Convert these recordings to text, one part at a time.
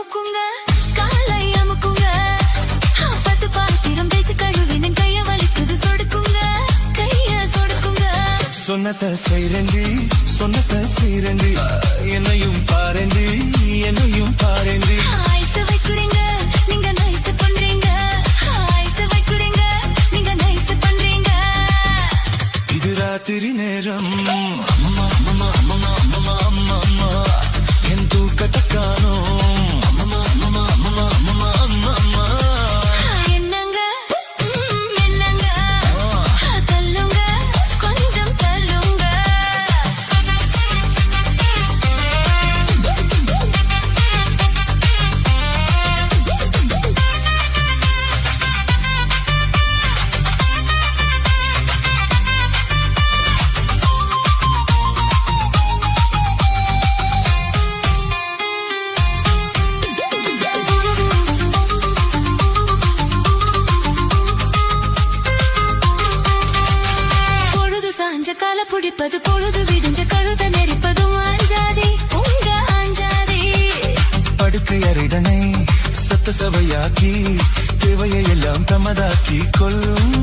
அமுக்குங்க காலை அமுக்குங்க பத்து பாத்திரம் தேய்ச்சி கழுவின கைய வலிக்குது சொடுக்குங்க கைய சொடுக்குங்க சொன்னத செய்றேண்டி சொன்னத செய்றேண்டி என்னையும் பாரேண்டி என்னையும் பாரேண்டி ஐஸ் வைக்குறீங்க நீங்க நைஸ் பண்றீங்க ஐஸ் வைக்குறீங்க நீங்க நைஸ் பண்றீங்க இது ராத்திரி நேரம் அம்மா அம்மா அம்மா அம்மா அம்மா அம்மா என் தூக்கத்தை காணோம் அம்மா அம்மா அம்மா அம்மா அம்மா அம்மா என்னங்க என்னங்க தள்ளுங்க கொஞ்சம் தள்ளுங்க கால புடிப்பது பொழுது விடிஞ்ச கழுத நெரிப்பதும் அஞ்சாதி உங்க அஞ்சாதி படுக்கை அறைதனை சத்த சவையாக்கி தேவையை எல்லாம் தமதாக்கி கொள்ளும்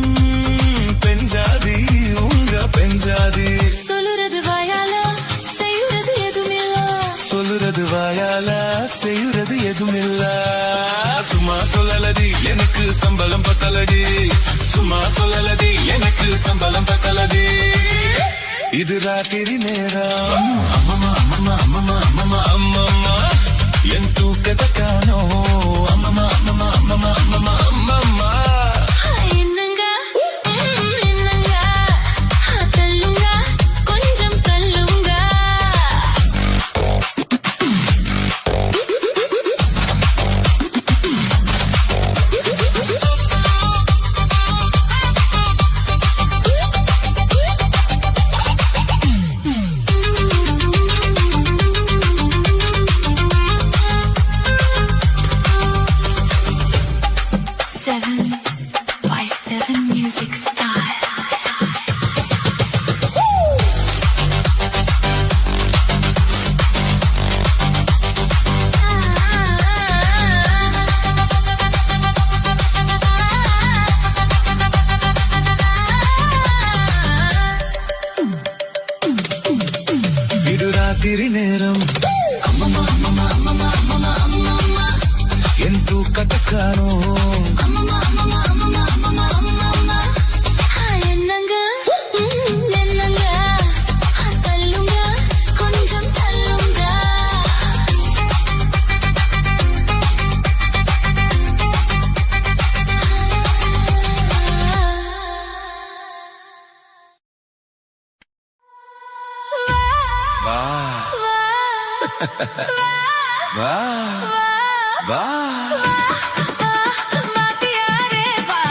பெஞ்சாதி உங்க பெஞ்சாதி சொல்லுறது வாயால செய்யுறது எதுமில்ல சொல்லுறது வாயால செய்யுறது எதுமில்ல சும்மா சொல்லலடி எனக்கு சம்பளம் பத்தலடி சும்மா சொல்லலடி எனக்கு சம்பளம் பத்தலடி இது ராத்திரி நேரம் அம்மம்மா அம்மம்மா அம்மம்மா அம்மம்மா அம்மம்மா என் தூக்கத்தை காணோம் அம்மம்மா அம்மம்மா அம்மம்மா அம்மம்மா அம்மம்மா என்னங்க என்னங்க தள்ளுங்க கொஞ்சம் தள்ளுங்க Music style. இது ராத்திரி நேரம் அம்மம்மா அம்மம்மா அம்மம்மா அம்மம்மா அம்மம்மா என் தூக்கத்தை காணோம் அம்மம்மா அம்மம்மா அம்மம்மா அம்மம்மா அம்மம்மா என்னங்க என்னங்க தள்ளுங்க கொஞ்சம் தள்ளுங்க வா வா வா மாத்தியாரே வா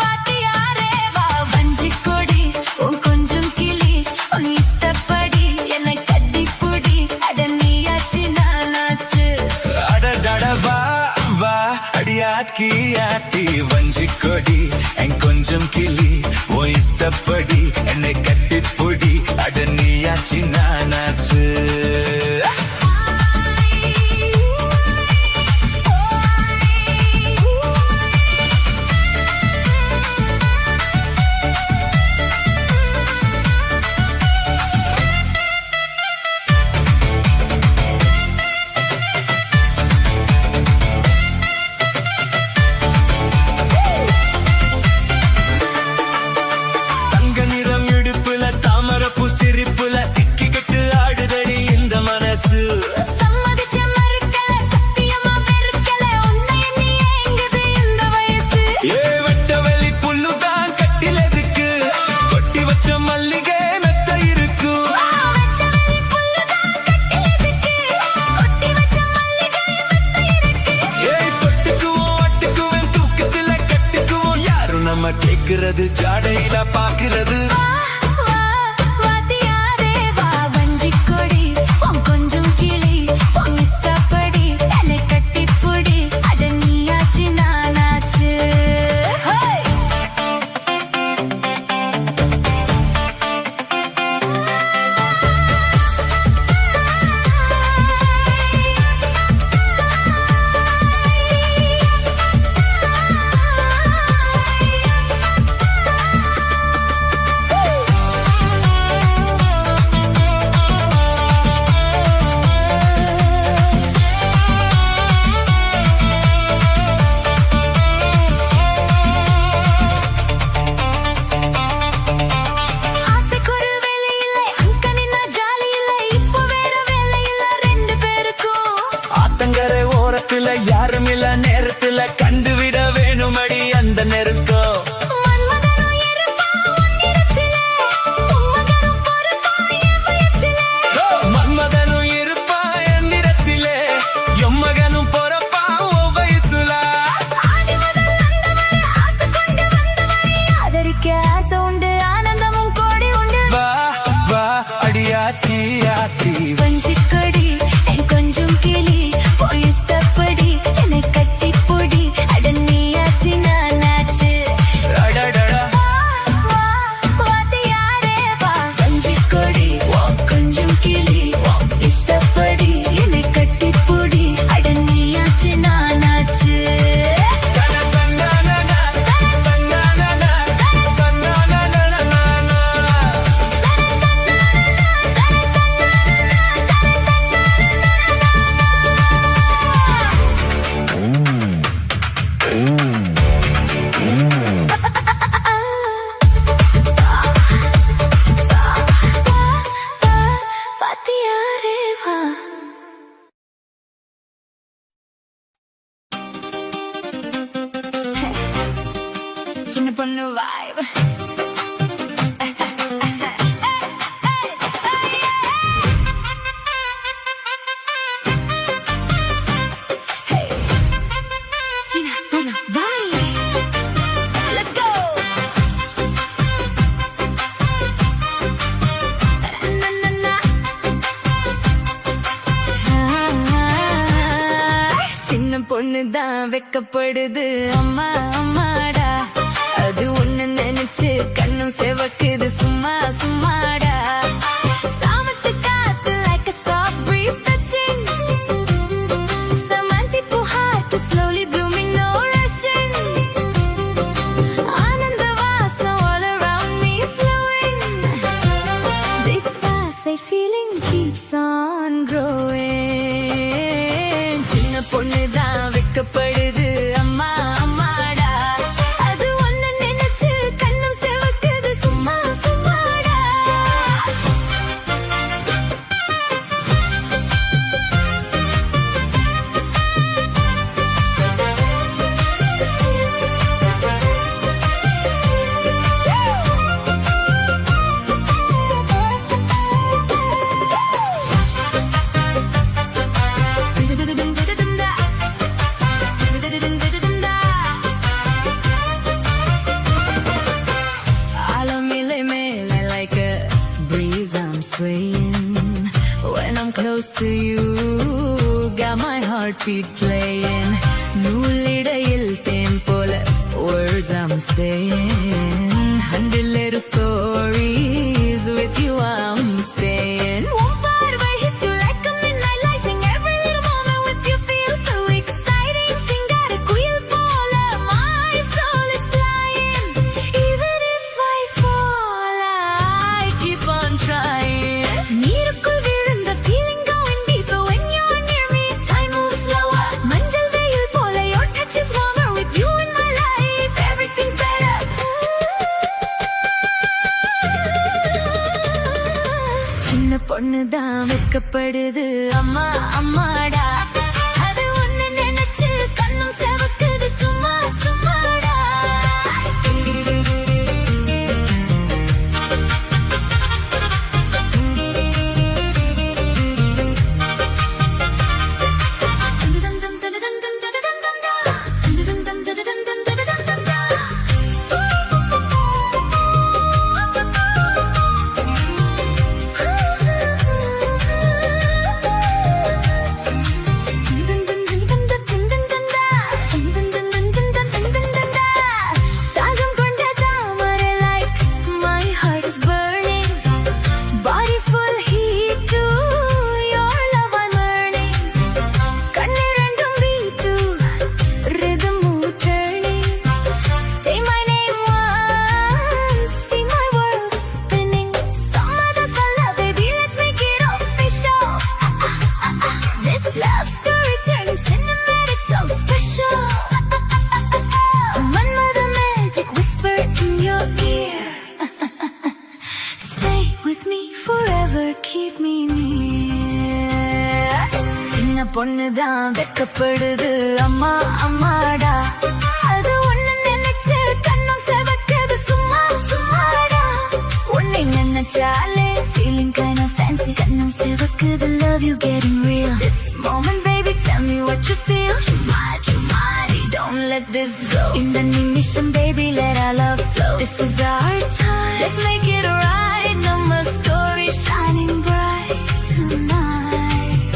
வாத்தியாரே வா வஞ்சிக்கொடி உன் கொஞ்சம் கிளி உன் இஷ்டப்படி என்னை கட்டிப்புடி அட நீயாச்சு நானாச்சு அடடட வா வா அடியாக்கி ஆட்டி வஞ்சிக்கொடி என் கொஞ்சம் கிளி ஓ இஷ்டப்படி என்னை கட்டிப்புடி அட நீயாச்சு நானாச்சு தங்க நிறம் இடுப்புல தாமரப்பு சிரிப்புல சிக்கிக்கிட்டு ஆடுதடி இந்த மனசு சம்மதிச்ச மறுக்கல சத்தியமா வெறுக்கல உன்னை நீ ஏங்குது இந்த வயசு ஏ வெட்ட வெளி புல்லுதான் கட்டிலதுக்கு கொட்டி வச்ச மல்லிகை மெத்த இருக்கு வெட்டவெளி புல்லுதான் கட்டிலதுக்கு கொட்டி வச்ச மல்லிகை மெத்த இருக்கு ஏய் தொட்டுக்குவோம் அட்டுக்குவேன் தூக்கத்துல கட்டுக்குவோம் யாரும் நம்ம கேக்குறது ஜாடையில பாக்குறது வா பொண்ணுதான் வெக்கப்படுது அம்மா அம்மாடா அது ஒண்ணு நினைச்சு கண்ணும் செவக்குது சும்மா சும்மாடா சாமத்து காத்து like a soft breeze touching some antipo heart to slowly blooming no rushing ananda vasa all around me flowing this I feeling keeps on growing சின்ன பொண்ணுதான் வெக்கப்படுது அம்மா அம்மாடா அது ஒண்ணு நினைச்சு கண்ணும் செவக்குது சும்மா சும்மாடா When I'm close to you, got my heartbeat playing. நூலிடையில் தேன் போல words I'm saying. 100 little stories with you I'm staying. One பார்வை hit you like a midnight lightning. Every little moment with you feels so exciting. சிங்கார குயில் போல my soul is flying. Even if I fall, I keep on trying. நீருக்குள் விழுந்த feeling going deeper when you're near me. Time moves slower. மஞ்சள் வெயில் போல your touch is warmer with you in my life. Everything's better. சின்ன பொண்ணுதான் வெக்கப்படுது அம்மா அம்மாடா அது ஒண்ணு நினைச்சு கண்ணும் செவக்குது சும்மா சும்மாடா தாகம் கொண்ட தாமரை like my heart is burning body full heat to your love I'm earning கண்ணிரண்டும் beat to rhythm turning say my name once see my world spinning சம்மத சொல்ல baby let's make it official this love story turning cinematic so special Manmada magic whisper in your ear stay with me forever keep me near சின்ன பொண்ணுதான் வெக்கப்படுது அம்மா அம்மாடா அது ஒண்ணு நினைச்சு கண்ணும் செவக்குது சும்மா சும்மாடா உன்னை நினைச்சாலே feeling kind of fancy கண்ணும் செவக்குது love you getting real this moment baby tell me what you feel chumari don't let this go இந்த நிமிஷம் baby let our love flow this is our time let's make it right no more story shining bright tonight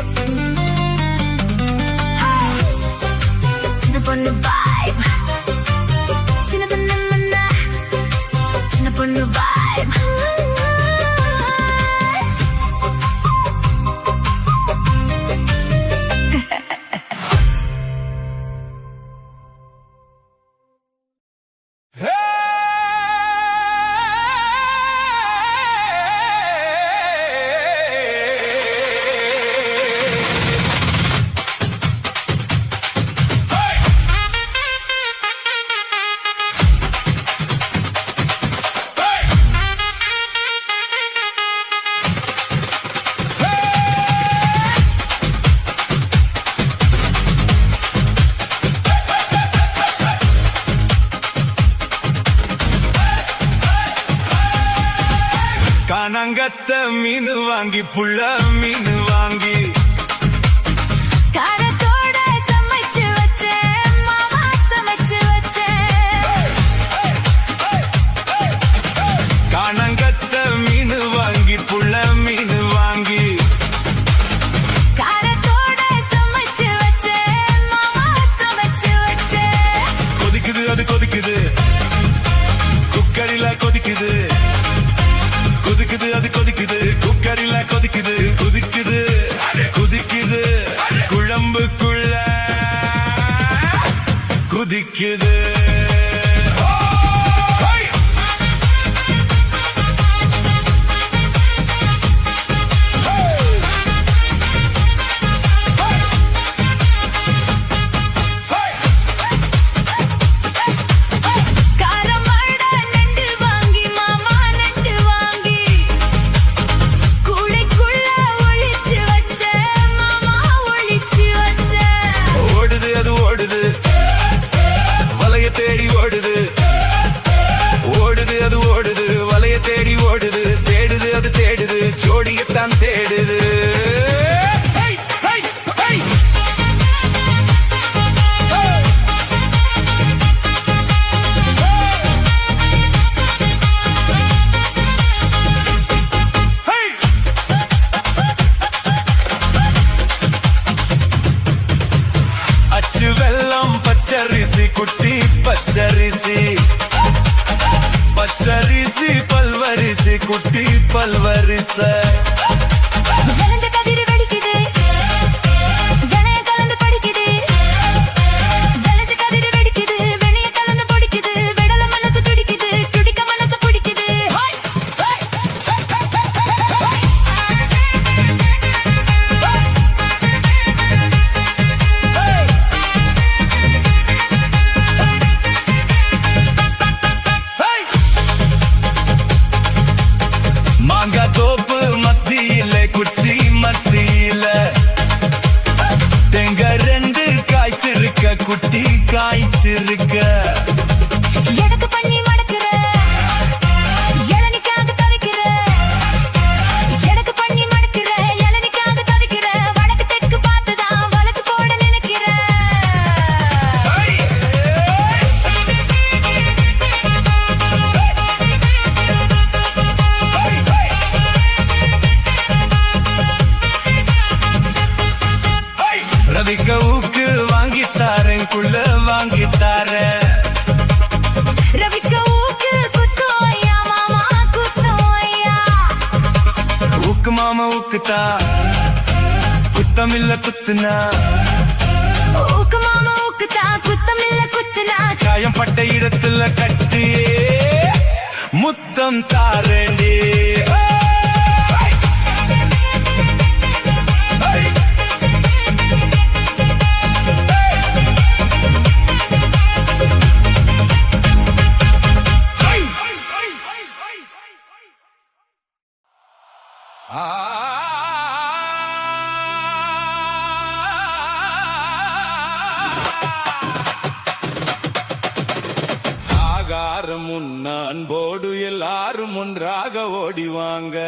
சின்ன பொண்ணு vibe சின்ன பொண்ணு மன்னா சின்ன பொண்ணு vibe கானங்கத்த மீன் வாங்கி புள்ள மீன் வாங்கி காரத்தோட சமைச்சு வச்சேன் மாமா சமைச்சு வச்சேன் கானங்கத்த மீன் வாங்கி புள்ள மீன் வாங்கி காரத்தோட சமைச்சு வச்சேன் மாமா குதிக்குது அது கொதிக்குது குக்கரில கொதிக்குது குதிக்குது குதிக்குது குழம்புக்குள்ள குதிக்குது தேடி ஓடுது ஓடுது அது ஓடுது வலைய தேடி ஓடுது தேடுது அது தேடுது ஜோடியத்தான் தேடுது அச்சு வெல்லம் பச்சரிசி குட்டி பச்சரிசி பச்சரிசி பல்வரிசி குட்டி பல்வரிச தோப்பு மத்தியில குட்டி மத்தியில தெங்க ரெண்டு காய்ச்சிருக்க குட்டி காய்ச்சிருக்க எனக்கு பண்ணி மடக்குற இளநிக்காக தவிக்கிற எனக்கு பண்ணி மடக்குற இளநிக்காக தவிக்கிற வடக்கு தெற்கு பார்த்துதான் வளைச்சு போட நினைக்கிற ரவிக்கவுக்கு வாங்கித்தாரன் குள்ள வாங்கித்தாரன் ரவிக்கவுக்கு குத்து ஐயா மாமா குத்து ஐயா ஊக்கு மாமா ஊக்குத்தா குத்தமில்ல குத்துனா ஊக்கு மாமா ஊக்குத்தா குத்தமில்ல குத்துனா காயம் பட்ட இடத்துல கட்டி முத்தம் தாரண்டி ஆகாரம் அன்போடு எல்லாரும் ஒன்றாக ஓடிவாங்க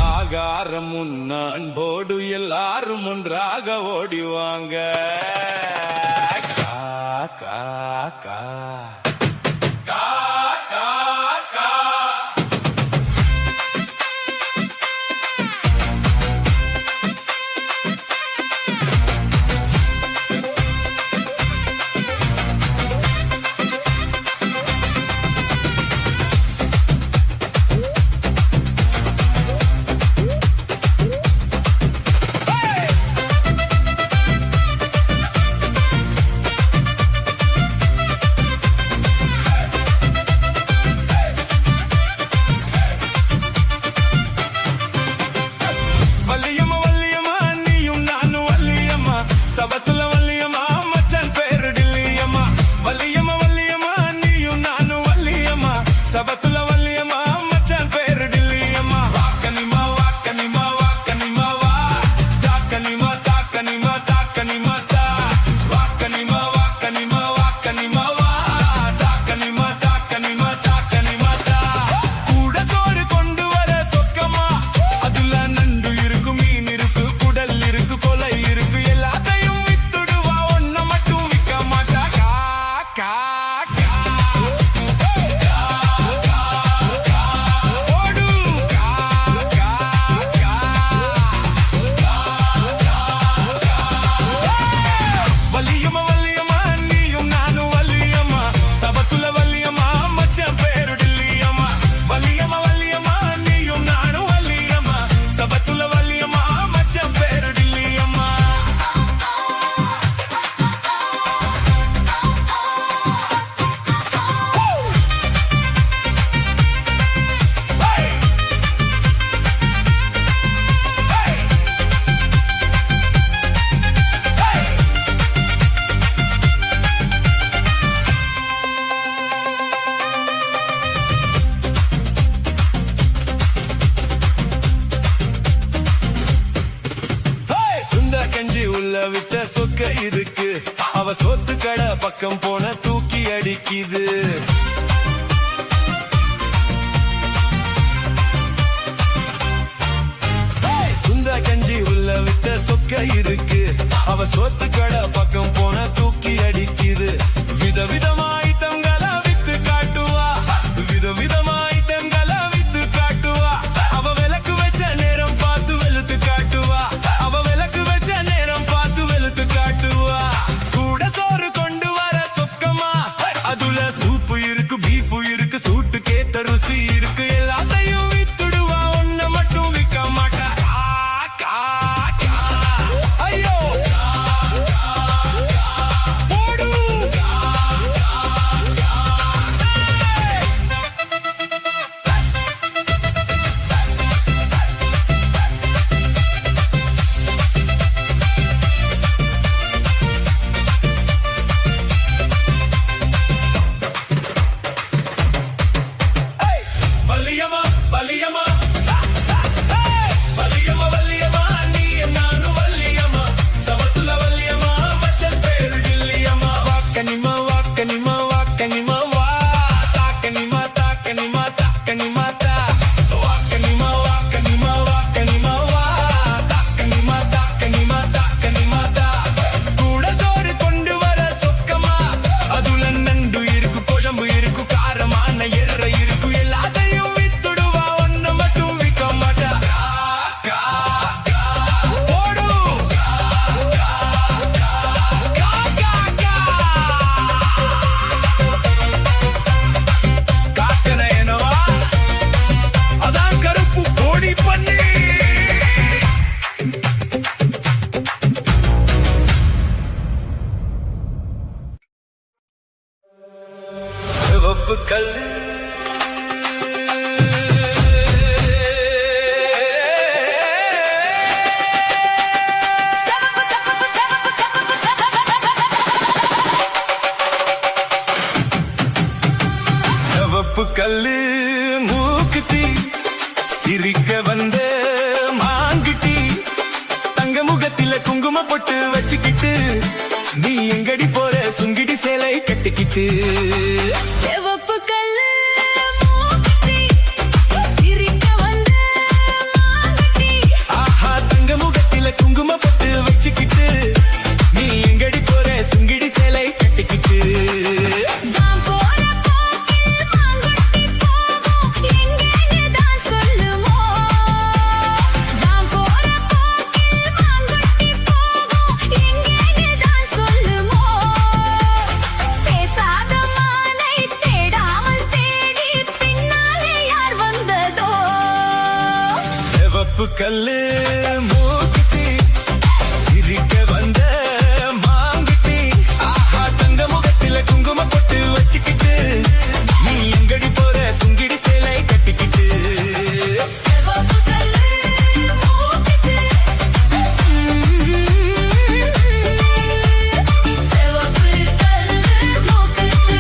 ஆகாரம் அன்போடு எல்லாரும் ஒன்றாக ஓடிவாங்க கா கா கா சொக்க இருக்கு அவ சோத்து கடை பக்கம் போன தூக்கி அடிக்குது சுந்தா கஞ்சி உள்ள விட்ட சொக்க இருக்கு அவ சோத்து கடை பக்கம் போன தூக்கி அடிக்குது விதவிதமா ஐட்டங்களை வித்து காட்டுவா விதவிதமா ஐட்டங்களை வித்து காட்டுவா அவ விளக்கு வச்ச நேரம் பார்த்து வெளுத்து காட்டுவா அவ விளக்கு வச்ச நேரம் பார்த்து வெளுத்து காட்டுவா கூட சோறு கொண்டு வர சொக்கமா அதுல சூப்பு இருக்கு பீஃப் இருக்கு சூட்டு கேத்த ருசி இருக்கு எல்லாத்தையும் வித்துடுவா ஒன்ன மட்டும் விற்க மாட்டா ஐயோ போடு வலியமா வலியமா வலியமா வலியமா நீ நானு வலியமா சவத்துல வலியமா மச்சல் பேரு இல்லியமா வாக்கனிமா வாக்கனிமா வாக்கனிமா வா தாக்கனிமா தாக்கனிமா தாக்கனிமா தா வாக்கனிமா வாக்கனிமா வாக்கனிமா வா தாக்கனிமா தாக்கனிமா தாக்கனிமா தா கூட சோறு கொண்டு வர சொக்கமா அதுல நண்டு இருக்கு குழம்பு இருக்கு காரமான எற இருக்கு எல்லாத்தையும் வித்துடுவா ஒன்ன மட்டும் விற்க மாட்டா போடு காக்கன என்னவா அதான் கருப்பு கோடி பண்ணி சிவப்பு கல்லு சிவப்பு கல்லு மூக்குத்தி சிரிக்க வந்த மாங்குட்டி தங்க முகத்தில குங்கும பொட்டு வச்சுக்கிட்டு நீ எங்கடி போற சுங்கிடி சேலை கட்டிக்கிட்டு சிவப்பு கல்லு மூக்குத்தி சிரிக்க வந்த மாங்குட்டி ஆஹா தங்க முகத்தில குங்கும பொட்டு வச்சுக்கிட்டு நீ எங்கடி போற சுங்கிடி சேலை கட்டிக்கிட்டு நான் போற போக்கில் மாங்குட்டி போகும் எங்கேன்னு தான் சொல்லுமோ நான் போற போக்கில் மாங்குட்டி போகும் எங்கேன்னு தான் சொல்லுமோ பேசாத மானை தேடாமல் தேடி பின்னாலே யார் வந்ததோ சிவப்பு கல்லு மூக்குத்தி சிரிக்க வந்த மாங்குட்டி ஆஹா தங்க முகத்தில குங்கும பொட்டு வச்சுக்கிட்டு நீ எங்கடி போற சுங்கிடி சேலை கட்டிக்கிட்டு சிவப்பு கல்லு மூக்குத்தி சிவப்பு கல்லு மூக்குத்தி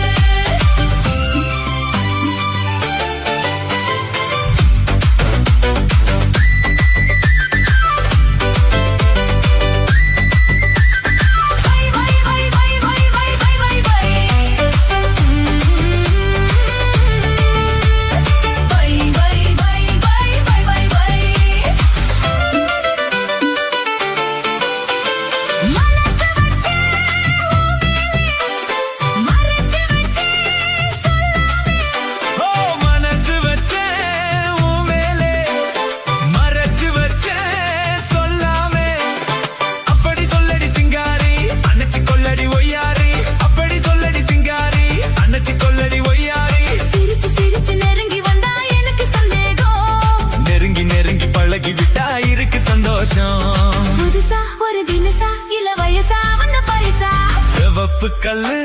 சிவப்பு கல்லு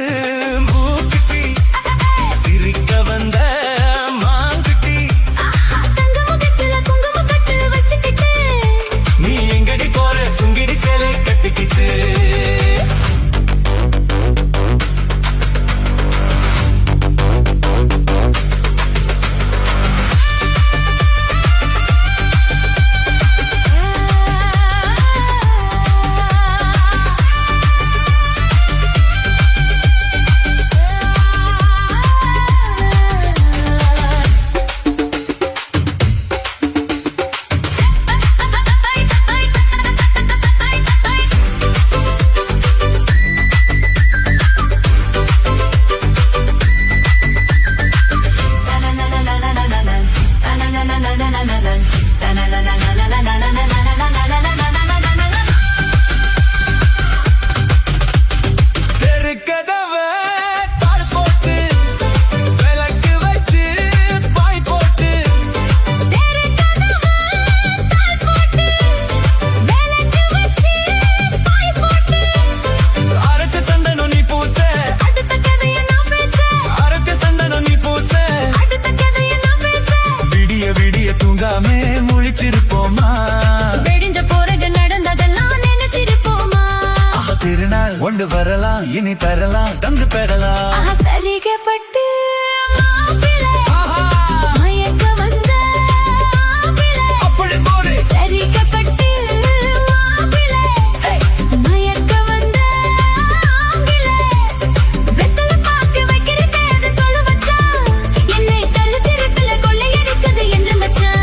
மூக்குத்தி சிரிக்க வந்த மாங்குட்டி தங்க முகத்துல குங்கும கட்டு வச்சுக்கிட்டு நீ எங்கடி போற சுங்கிடி சேலை கட்டிக்கிட்டு தெருக்கதவை தாழ் போட்டு விளக்கு வச்சு பாய் போட்டு அரைச்ச சந்தனம் நீ பூச அரைச்ச சந்தனம் நீ பூச விடிய விடிய தூங்காமே முழிச்சிருப்போமா திருநாள் ஒன்று வரலாம் இனி தரலாம் தந்து பெறலாம் சரிகப்பட்டு மயக்க வந்த அப்படி போடு சரிகப்பட்டு மயக்க வந்த வெத்தல பாக்கு வைக்கிறது அது சொல்ல வச்சான் என்னை தள்ளிச்சிருப்பில கொள்ளையடிச்சது என்று மச்சான்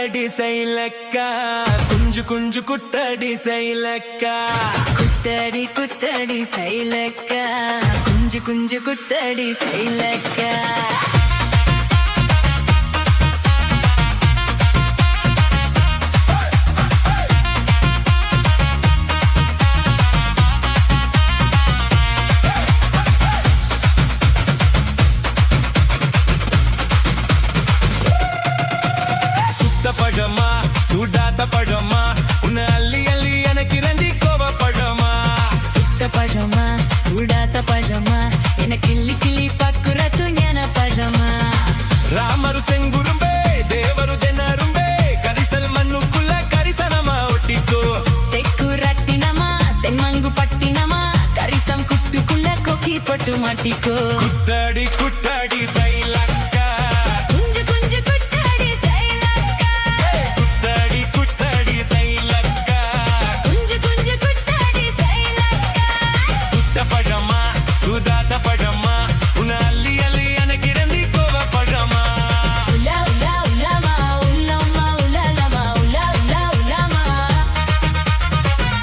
குட்டடி சைலக்கா குஞ்சு குஞ்சு குட்டடி சைலக்கா குட்டடி குட்டடி சைலக்கா குஞ்சு குஞ்சு குட்டடி சைலக்கா பழமா சூடாத பழமா உன்னை அள்ளி அள்ளி எனக்கு இரண்டி கோவ பழமா சுட்ட பழமா சூடாத பழமா எனக்கு கிள்ளி கிள்ளி பக்குறத்து ஞான பழமா ராமரு செங்குரும்பே தேவரு தென்னரும்பே கரிசல் மண்ணுக்குள்ள கரிசனமா ஒட்டிக்கோ தெக்கு ரட்டினமா தென்மங்கு பட்டினமா கரிசம் குட்டுக்குள்ள கொக்கி பட்டு மாட்டிக்கோ குட்டடி குட்டடி சைலக்கா குஞ்சு குஞ்சு குட்டடி சைலக்கா குட்டடி குட்டடி சைலக்கா குஞ்சு குஞ்சு குட்டடி சைலக்கா சுட்ட பழமா சூதாத பழமா உன்னை அள்ளி அள்ளி எனக்கு இரண்டி கோவ பழமா உலா உலா உலாமா உலாமா உலாலமா உலா உலா உலாமா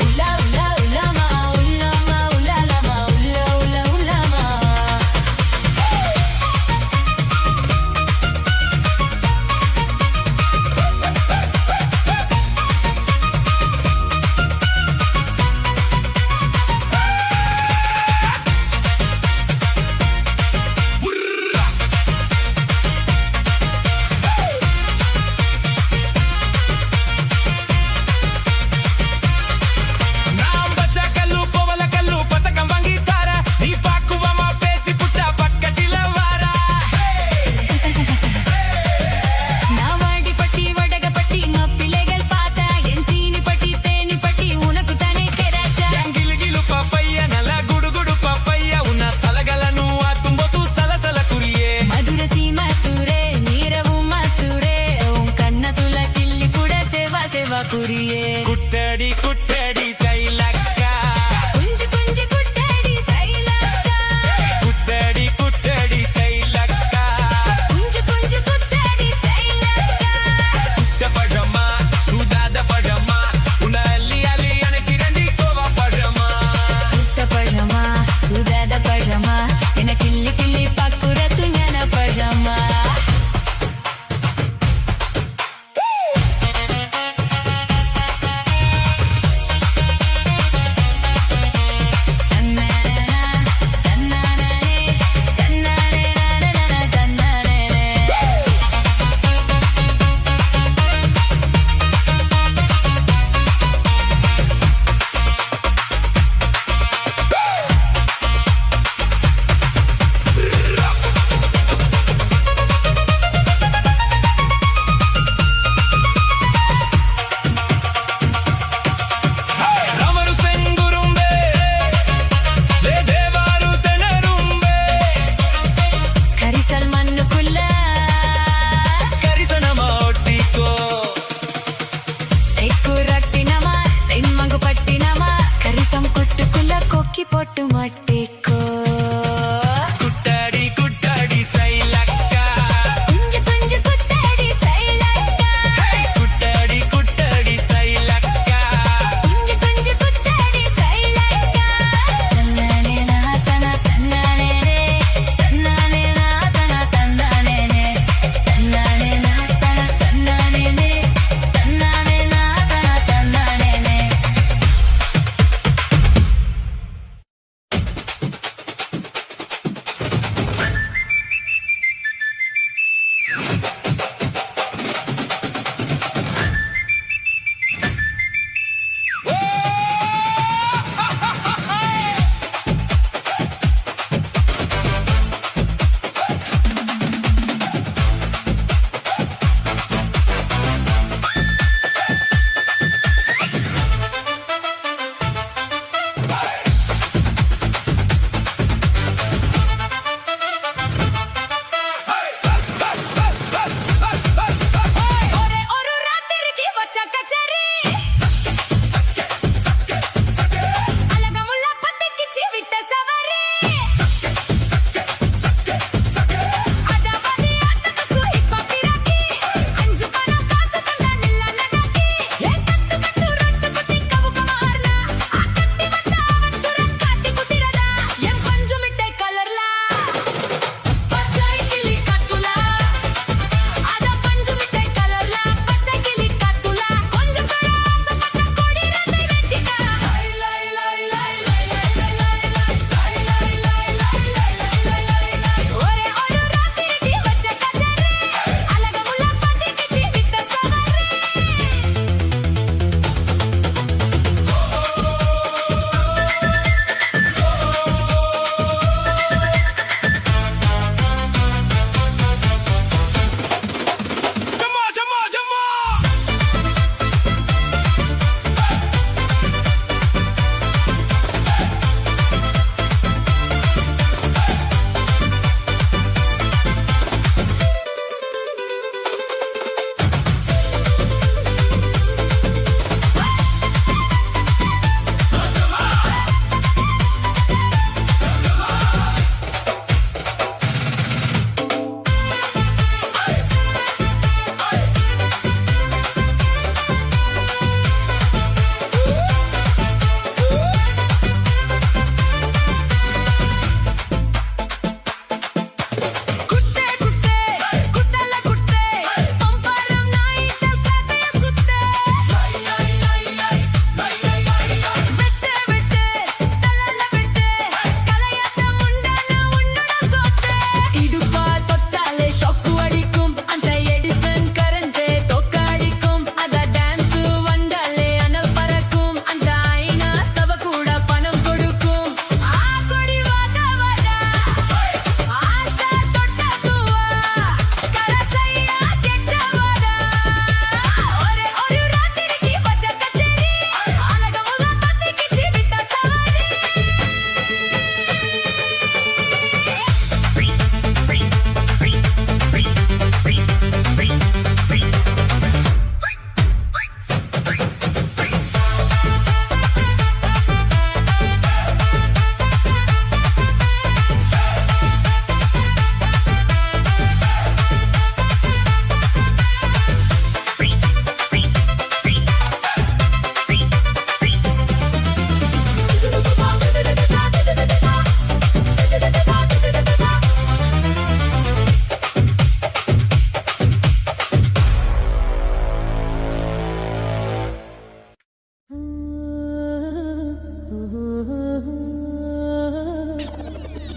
உலா உலா உலாமா உலாமா உலாலமா உலா உலா Ulama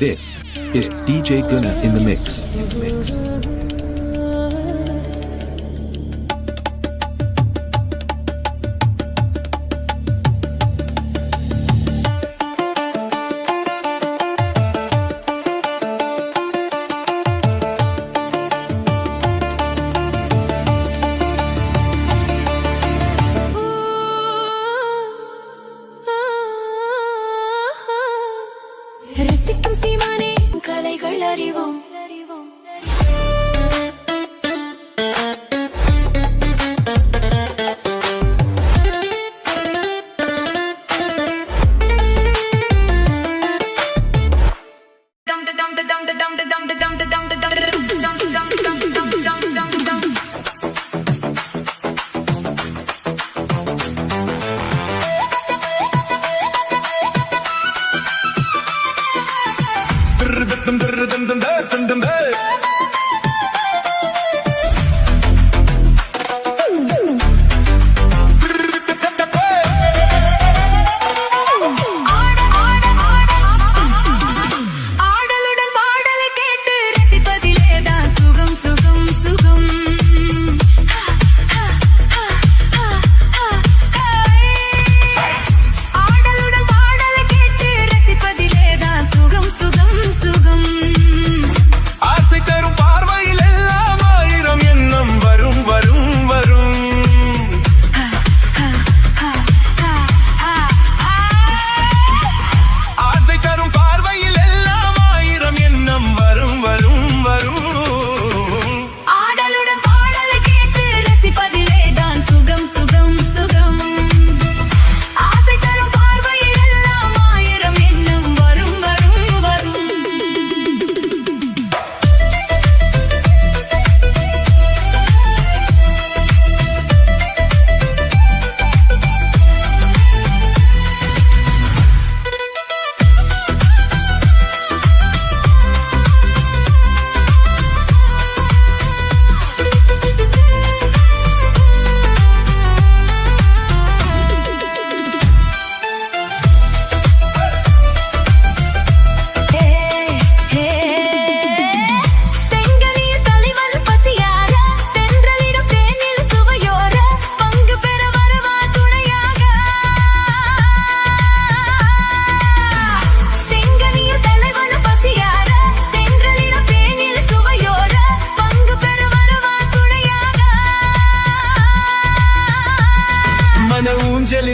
This is DJ Guna in the mix. ரசிக்கும் சீமானே கலைகள் அறிவோம்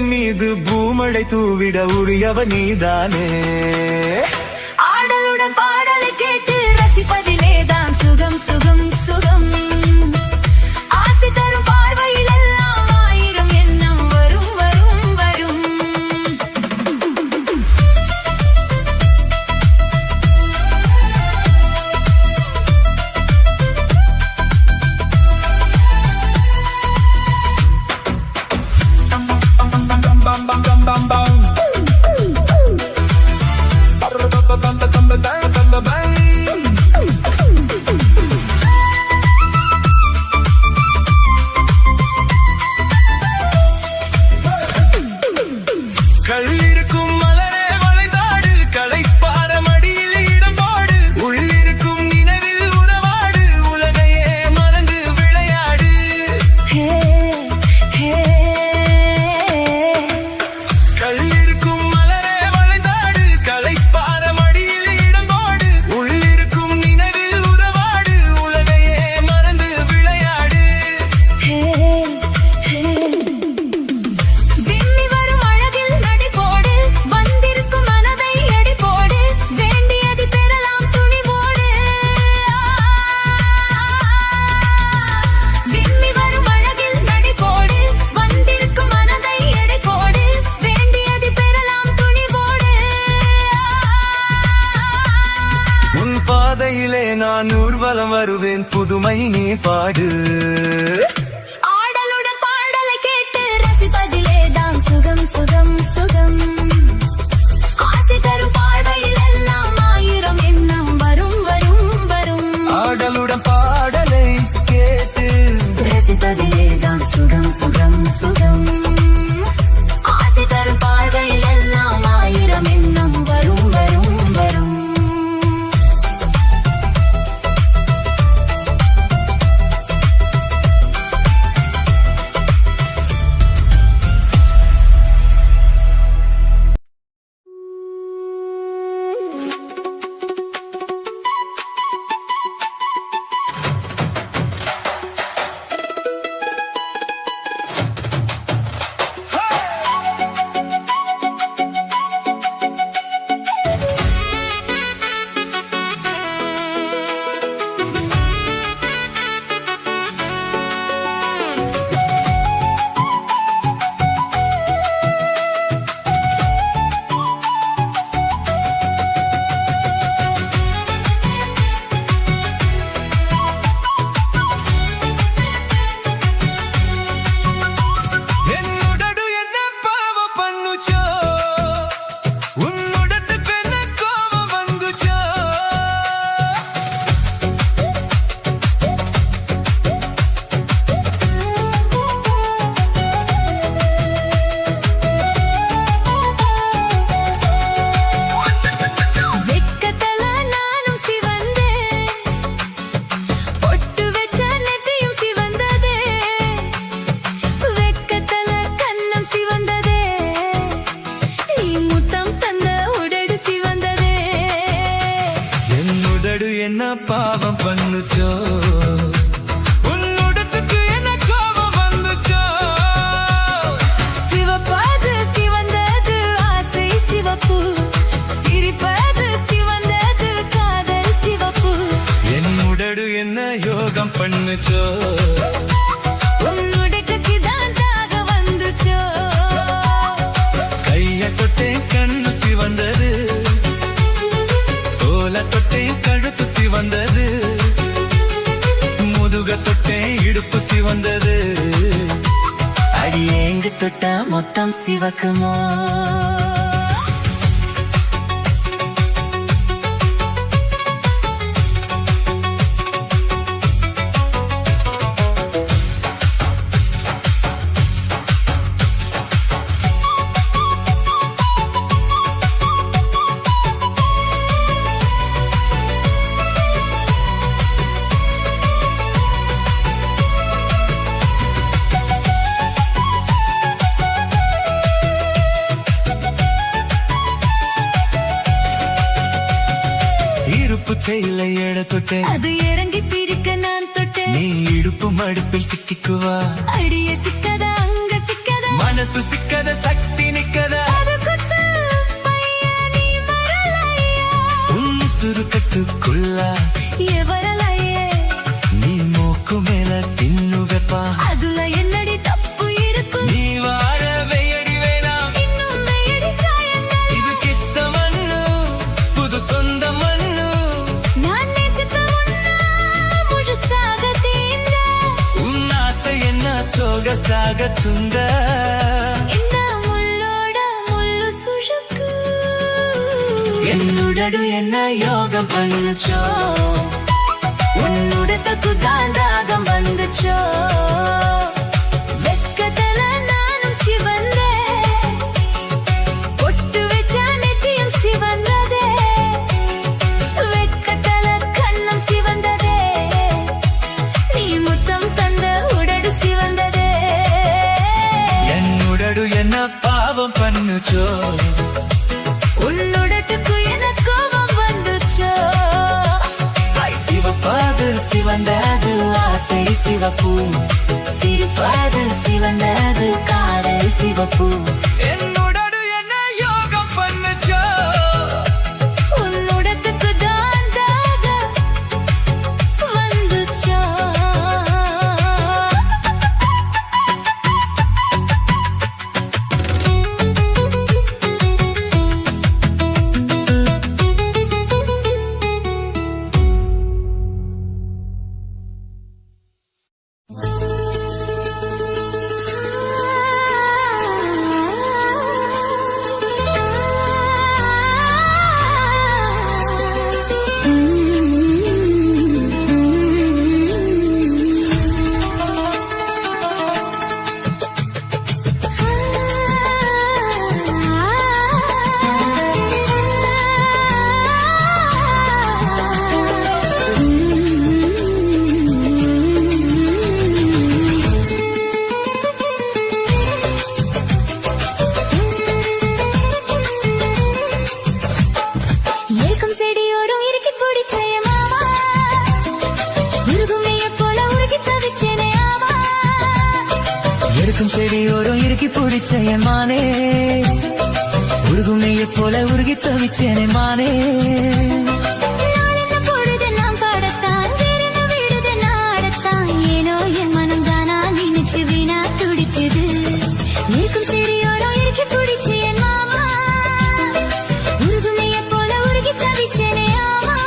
மீது பூமழை தூவிட உரியவ நீதானே. ஆடலுடன் பாடலை கேட்டு ரசிப்பதிலேதான் சுகம் சுகம் சுகம். ஆசை தரும் பார்வையில் எல்லாம் ஆயிரம் எண்ணம் வரும் வரும் வரும். கல்லிருக்கும் மலரே வளைந்தாடு, களைப்பார மடியில் இடம் போடு, உள்ளிருக்கும் நினைவில் உறவாடு, உலகையே மறந்து விளையாடு. கல்லிருக்கும் மலரே வளைந்தாடு, களைப்பார மடியில் இடம் போடு, உள்ளிருக்கும் நினைவில் உறவாடு, உலகையே மறந்து விளையாடு. விம்மி வரும் அழகில் நடிபோடு, வந்திருக்கும் மனதை எடிபோடு, வேண்டியது பெறலாம் துணிவோடு. விம்மி வரும் அழகில் நடிபோடு, வந்திருக்கும் மனதை எடிபோடு, வேண்டியது பெறலாம் துணிவோடு. உன் பாதையிலே நான் ஊர்வலம் வருவேன், புதுமை நீ பாடு. ஆடலுடன் பாடலை கேட்டு ரசிப்பதிலேதான் சுகம் சுகம் சுகம். ஆசை தரும் பார்வையில் எல்லாம் ஆயிரம் எண்ணம் வரும் வரும் வரும். ஆடலுடன் பாடலை கேட்டு ரசிப்பதிலேதான் சுகம் சுகம் சுகம். ஆசை தரும் பார்வையில் எல்லாம் ஆயிரம் எண்ணம் வரும் வரும் வரும். பாவம் பண்ணுச்சோ உன்னுடத்துக்கு என்ன கோபம் வந்துச்சோ சிவப்பாது சிவந்தது ஆசை சிவப்பு சிரிப்பது சிவந்தது காதல் சிவப்பு என் உடடு என்ன யோகம் பண்ணுச்சோ உன்னுடைக்கு தான் தாக வந்துச்சோ கைய தொட்டேன் கண்ணு சிவந்தது தோல தொட்டேன் கழுத்து சிவந்தது முதுக தொட்டேன் இடுப்பு சிவந்தது அடியேங்கு தொட்டா மொத்தம் சிவக்குமோ செயல எட தொட்டேன் அது இறங்கி பிடிக்க நான் தொட்டேன் நீ இடுப்பு மடுப்பில் சிக்கிக்குவா அடிய சிக்கதா அங்க சிக்கதா மனசு சிக்கத சக்தி நிக்கதா அது குத்து பையா நீ வரலையா உன் சுருக்கட்டுக்குள்ள எவரலையே நீ மூக்கு மேல தின்னு வெப்பா அதுல என்னடி தப்பு இருக்கு நீ வாழ வெயடி வேணாம் இன்னும் வெயடி சாயங்கள் இது கித்த மண்ணு புது சொந்த மண்ணு நான் நேசித்த உன்ன முழுசாக தீந்த உன் ஆசை என்ன சோகசாக துந்த என்ன முள்ளோட முள்ளு சுழுக்கு என்னுடடு என்ன யோகம் பண்ணுச்சோ உன்னுடத்துக்கு தான் தாகம் வந்துச்சோ வெக்கத்துல நானும் சிவந்தே பொட்டு வச்ச நித்தியம் சிவந்ததே வெக்கத்துல கண்ணம் சிவந்ததே நீ முத்தம் தந்த உடடு சிவந்ததே என் உடடு என்ன பாவம் பண்ணுச்சோ உன்னுடத்துக்கு என்ன கோபம் வந்துச்சோ சிவப்பாது சிவந்தது ஆசை சிவப்பு சிரிப்பது சிவந்தது காதல் சிவப்பு என்னுடடு என்ன யோகம் பண்ணுச்சோ உன்னுடத்துக்கு தான் தாகம் வந்துச்சோ இருக்கும் செடியோரும் இறுக்கி பிடிச்சே மாமா உருகுமைய போல உருகி தவிச்சேனே ஆமா இருக்கும் செடியோரம் இறுக்கி பிடிச்ச என் மானே உருகுமைய போல உருகி தவிச்சேனே மானே நான் என்ன பொழுது நான் பாடத்தான் வேற என்ன விடுது நாடத்தான் ஏனோ என் மனம் தானா நினைச்சு வீணா துடிக்குது இருக்கும் செடியோரும் இறுக்கி பிடிச்ச என் மாமா உருகுமைய போல உருகி தவிச்சேனே ஆமா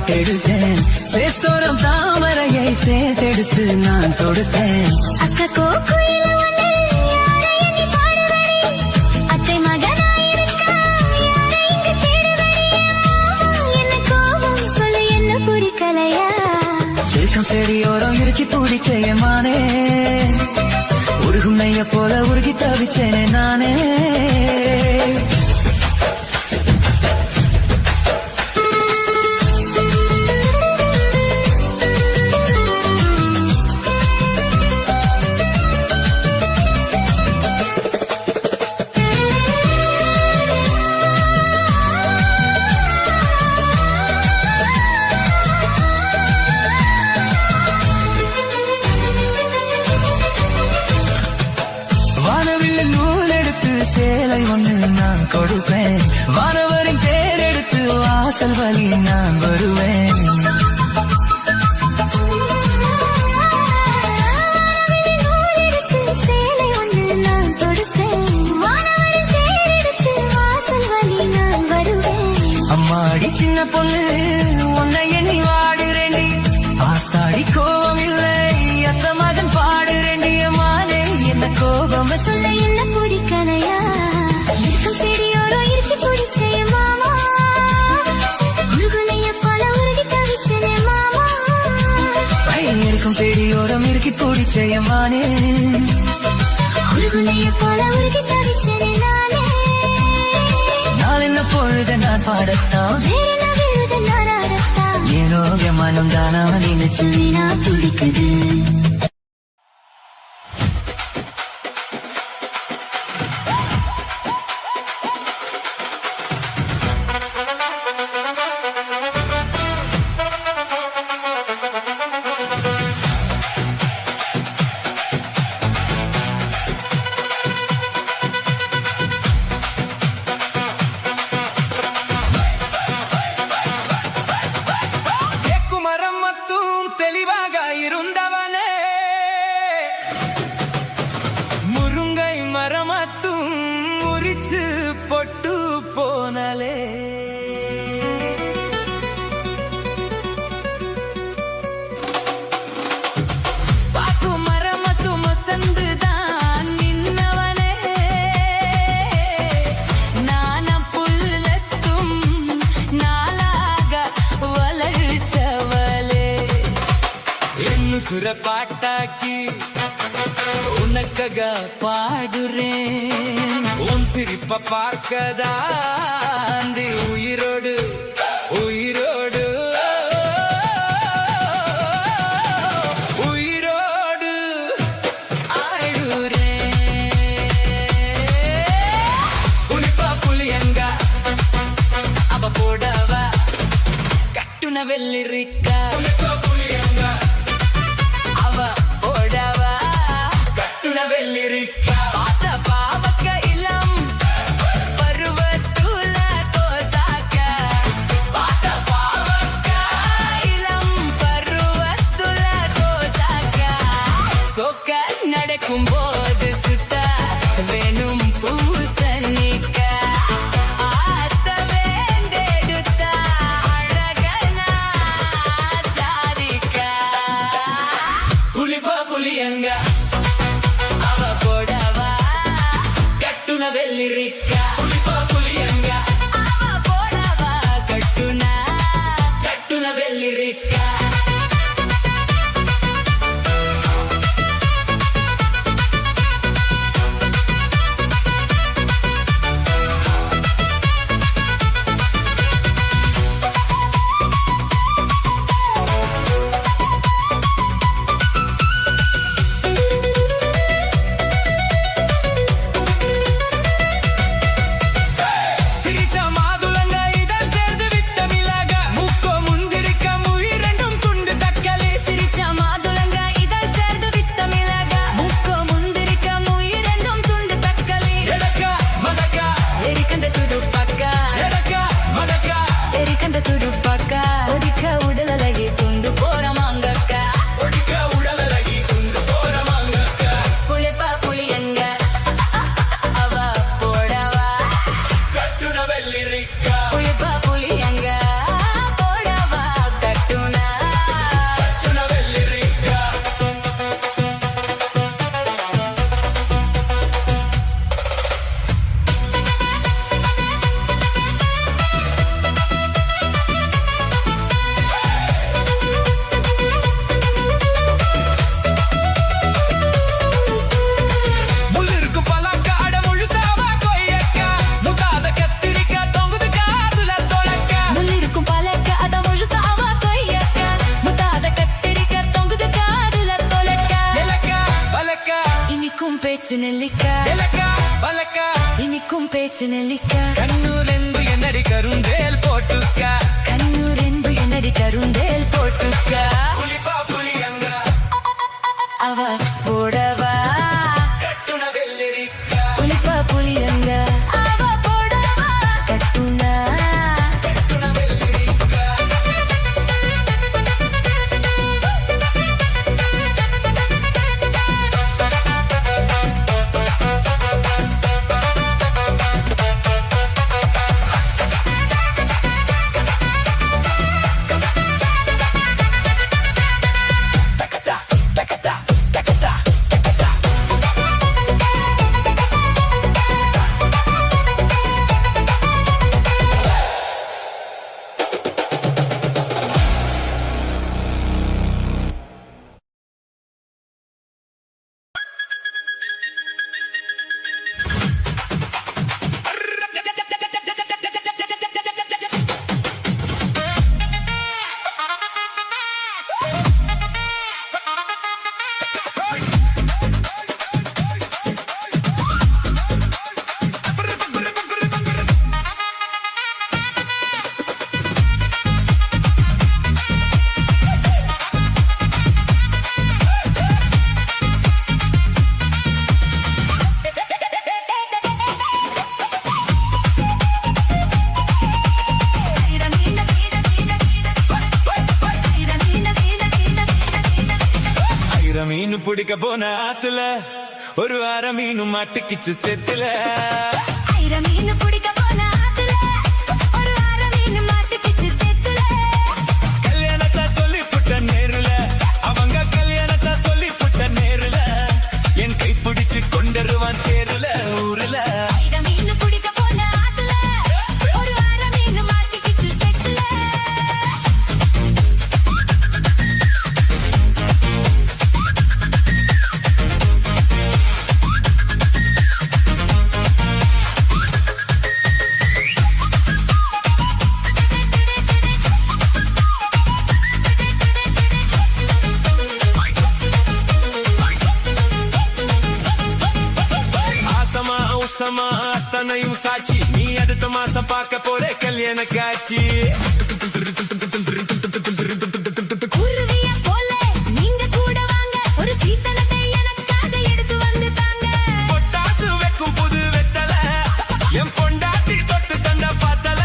பாட்டெடுத்தேன் சேத்தோரம் தாமரையை சேர்த்தெடுத்து நான் தொடுத்தேன் அக்கோ குயில வந்து யாரை எண்ணி பாடுவடி அத்தை மகனாயிருக்கா யாரை இங்கு தேடுவடி என்ன கோபம் சொல்லு என்ன பிடிக்கலையா இருக்கும் செடியோரம் இறுக்கி பிடிச்சேமானே உருகும் நெய்ய போல உருகி தவிச்சேனே நானே சேலை ஒண்ணு நான் கொடுப்பேன் வானவரின் பேரெடுத்து வாசல் வழி நான் வருவேன் சேலை ஒன்று நான் கொடுப்பேன் வானவரின் பேரெடுத்து வாசல் வழி நான் வருவேன் அம்மாடி சின்ன பொண்ணு உன்னை எண்ணி வாடுறேண்டி ஆத்தாடி கோபம் இல்லை அத்த மகன் பாடுறேண்டி அம்மானே என்ன கோபம் சொல்ல என்ன பிடிக்கலையா இருக்கும் செடியோரோ இறுக்கி பிடிச்சே மாமா உருகுனைய போல உருகி தவிச்சனே மாமா இருக்கும் செடியோரம் இறுக்கி பிடிச்சேமானே உருகுனைய போல உருகி தவிச்சனே நானே நான் என்ன பொழுத நான் பாடத்தான் வேற என்ன விழுது நான் ஆடத்தான் ஏனோ என் மனம் தானா நினைச்சு வீணா துடிக்குது மரம் மட்டும் தெளிவாக இருந்தவனே முருங்கை மரம் மட்டும் முறிச்சு பொட்டு போனலே பாக்கு மரமத்து மசந்துதான் நின்னவனே நான புல்லத்தும் நாளாக வளர்ச்சவளே என்ன சுர பாட்டாக்கி உனக்காக பாடுறேன் உன் சிரிப்ப பார்க்கதான் உயிரோடு உயிரோடு உயிரோடு ஆழுறேன் புளிப்பா புளியங்க அவ போடவ கட்டுன வெள்ளிரிக்கா புளிப்பா புளியங்க அவ போடவ கட்டுன வெள்ளிரிக்கா பாத்த பாவக்க இளம் பருவத்துல கோசாக்க பாத்த பாவக்க இளம் பருவத்துல கோசாக்க சொக்க நடக்கும் போது சுத்த வேணும் பூசணிக்க ஆத்த வேண்டெடுத்த அழகனா சாதிக்க புளிப்பா புளியங்க அவ போடவா கட்டுன வெள்ளிரிக்கா புளிப்பா புளியங்க அவ போடவா கட்டுனா கட்டுன வெள்ளிரிக்கா பேச்சு நெல்லிக்காய் எலக்கா பலக்கா இனிக்கும் பேச்சு நெல்லிக்காய் கண்ணூரெந்து என்னடி கருண்டேல் போட்டுக்கா கண்ணூரெந்து என்னடி கருண்டேல் போட்டுக்கா புலிப்பா புலியங்க அவ போடவா கட்டுன வெள்ளரிக்கா புலிப்பா புலியங்க அவ போடவா கட்டுனா கட்டுன வெள்ளரிக்கா மீன் பிடிக்க போன ஆத்துல ஒரு அரை மீன் மாட்டுக்கிச்சு செத்துல மீன் பிடிக்க போன ஆத்துல ஒரு அரை மீன் மாட்டுக்கிச்சு செத்துல கல்யாணத்தை சொல்லி புட்ட நேருல அவங்க கல்யாணத்தை சொல்லி புட்ட நேருல என் கை பிடிச்சு கொண்டருவான் சேருல ஊருல மீன் பிடிக்க போன ஆத்துல ஒரு அரை மீன் மாட்டுக்கிச்சு செத்துல சமா அத்தனையும் சாட்சி நீ அடுத்த மாசம் பார்க்க போற கல்யாண காட்சி குருவிய போல நீங்க கூட வாங்க ஒரு சீத்தனத்தை எனக்காக எடுத்து வந்து தாங்க பொட்டாசு வைக்கும் புது வெத்தல என் பொண்டாட்டி தொட்டு தந்த பார்த்தல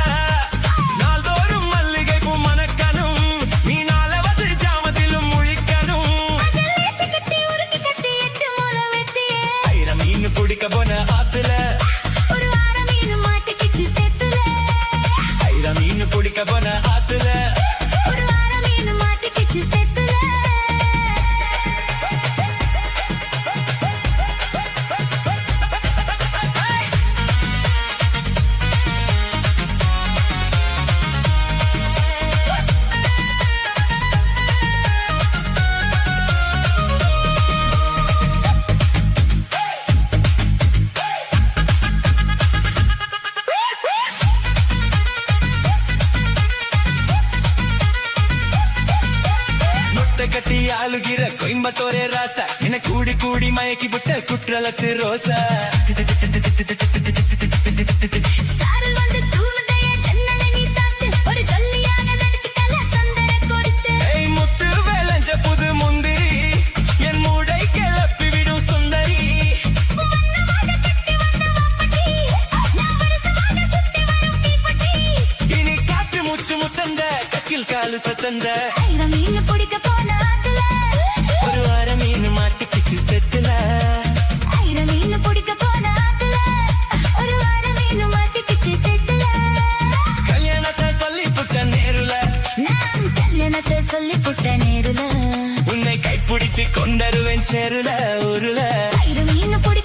நாள்தோறும் மல்லிகை பூ மணக்கணும் நீ நாளவது ஜாமத்திலும் முழிக்கணும் கட்டி உருக்கி கட்டி 8 மூளை வெட்டியே ஆயிரம் மீன் பிடிக்க போன ஆத்துல ஒரு அரை மீன் மாட்டுக்கிச்சு செத்துல ஆயிரம் மீன் பிடிக்க போன ஆத்துல ஒரு அரை மீன் மாட்டுக்கிச்சு செத்துல கட்டி ஆளுகிற கோயம்பத்தோரே ராசா என கூடி கூடி மயக்கி விட்ட குற்றலத்து ரோசா சாரல் வந்து தூவுதைய ஜன்னலை நீ சாத்து ஒரு ஜல்லியாக நடுக்கிட்டல சந்தர கொடுத்து ஏய் முத்து வேலஞ்ச புது முந்திரி என் மூடை கிளப்பி விடும் சுந்தரி வண்ணமாக கட்டி வந்த வாப்பட்டி நான் வருஷமாக சுத்தி வரும் தீப்பட்டி இனி காற்று மூச்சு முத்தந்த கக்கில் காலு சத்தந்த ஆயிரம் மீன் பிடிக்க போன ஆத்துல ஒரு அரை மீன் மாட்டிக்கிச்சு செத்துல ஆயிரம் மீன் பிடிக்க போன ஆத்துல ஒரு அரை மீன் மாட்டுக்கிச்சு செத்துல கல்யாணத்தை சொல்லி புட்ட நேருல நான் கல்யாணத்தை சொல்லி புட்ட நேருல உன்னை கைப்பிடிச்சு கொண்டருவேன் சேருல ஊருல ஆயிரம் மீன் பிடிக்க